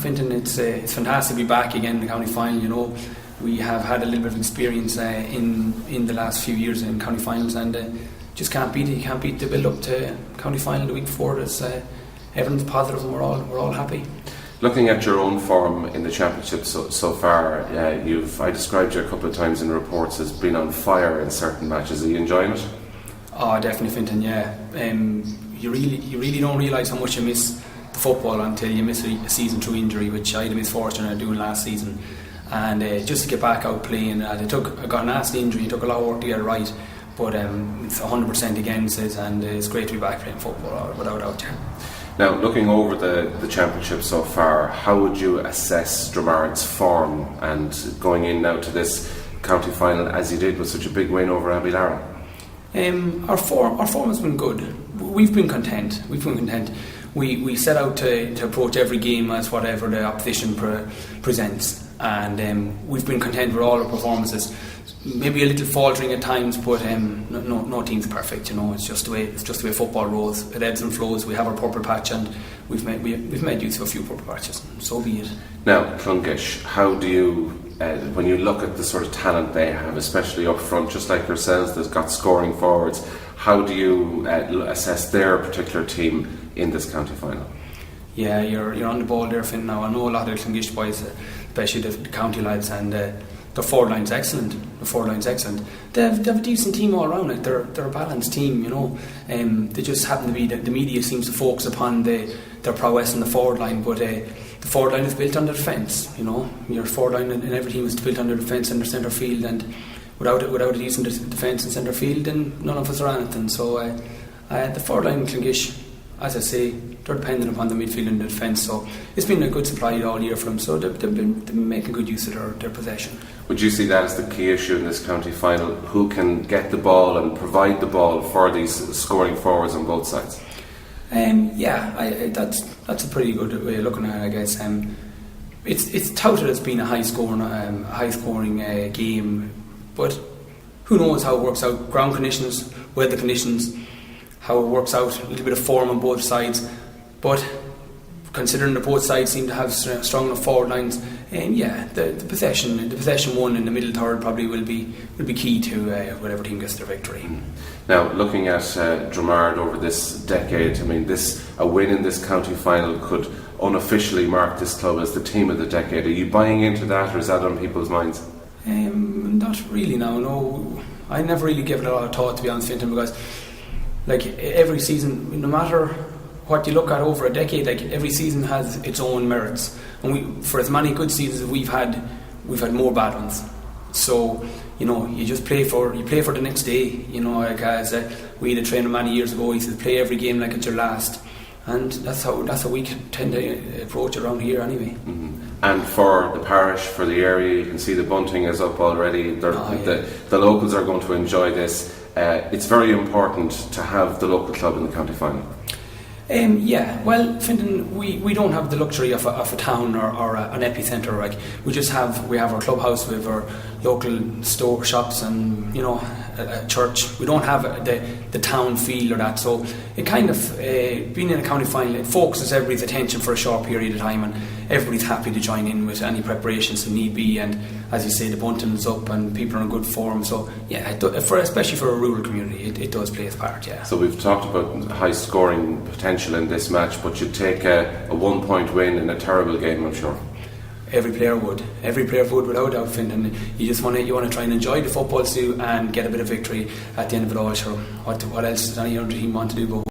Fintan, it's fantastic to be back again in the county final. You know, we have had a little bit of experience in the last few years in county finals, and just can't beat it. You can't beat the build up to county final the week before. Everyone's positive, and we're all happy. Looking at your own form in the championship so far, I described you a couple of times in reports as being on fire in certain matches. Are you enjoying it? Oh, definitely, Fintan. Yeah, you really don't realise how much you miss the football until you miss a season through injury, which I had the misfortune of doing last season. And just to get back out playing, I got a nasty injury. It took a lot of work to get it right, but it's 100% against it, and it's great to be back playing football without doubt. Now, looking over the championship so far, how would you assess Dromard's form and going in now to this county final as you did with such a big win over Abilara? Our form has been good. We've been content. We set out to approach every game as whatever the opposition presents, and we've been content with all our performances. Maybe a little faltering at times, but no team's perfect. You know, it's just the way football rolls. It ebbs and flows. We have our purple patch, and we've made use of a few purple patches. So be it. Now, Clonguish, how do you, when you look at the sort of talent they have, especially up front, just like yourselves, that's got scoring forwards, how do you assess their particular team in this county final? Yeah, you're on the ball there, Finn. Now I know a lot of the Clonguish boys, especially the county lads, and their forward line's excellent. They have a decent team all around. Like they're a balanced team, you know. They just happen to be the media seems to focus upon their prowess in the forward line, but the forward line is built on the defence. You know, your forward line in every team is built on the defence and the centre field, and without a decent defence in centre field, then none of us are anything. So the forward line in Clonguish, as I say, they're dependent upon the midfield and the defence, so it's been a good supply all year for them, so they've been making good use of their possession. Would you see that as the key issue in this county final? Who can get the ball and provide the ball for these scoring forwards on both sides? That's a pretty good way of looking at it, I guess. It's touted as being a high scoring game, but who knows how it works out? Ground conditions, weather conditions, how it works out. A little bit of form on both sides, but considering that both sides seem to have strong enough forward lines, the possession won in the middle third probably will be key to whatever team gets their victory. Now, looking at Dromard over this decade, I mean, a win in this county final could unofficially mark this club as the team of the decade. Are you buying into that, or is that on people's minds? Not really. Now, no, I never really give it a lot of thought, to be honest, Fintan, because like every season, no matter what you look at over a decade, like every season has its own merits, and for as many good seasons as we've had more bad ones. So you know, you just play for the next day. You know, like as we had a trainer many years ago, he said, play every game like it's your last, and that's how we tend to approach around here anyway. Mm-hmm. And for the parish, for the area, you can see the bunting is up already. The locals are going to enjoy this. It's very important to have the local club in the county final. Well, Fintan, we don't have the luxury of a town or an epicentre. Like we have our clubhouse, we have our local store, shops, and you know, a church. We don't have the town feel or that. So it kind of being in a county final, it focuses everybody's attention for a short period of time, and everybody's happy to join in with any preparations that need be. And as you say, the bunting is up and people are in good form. So yeah, especially for a rural community, it does play its part. Yeah. So we've talked about high scoring potential in this match, but you'd take a 1 point win in a terrible game, I'm sure. Every player would without doubt, Fintan. You want to try and enjoy the football too and get a bit of victory at the end of it all. Sure, what else does any other team want to do but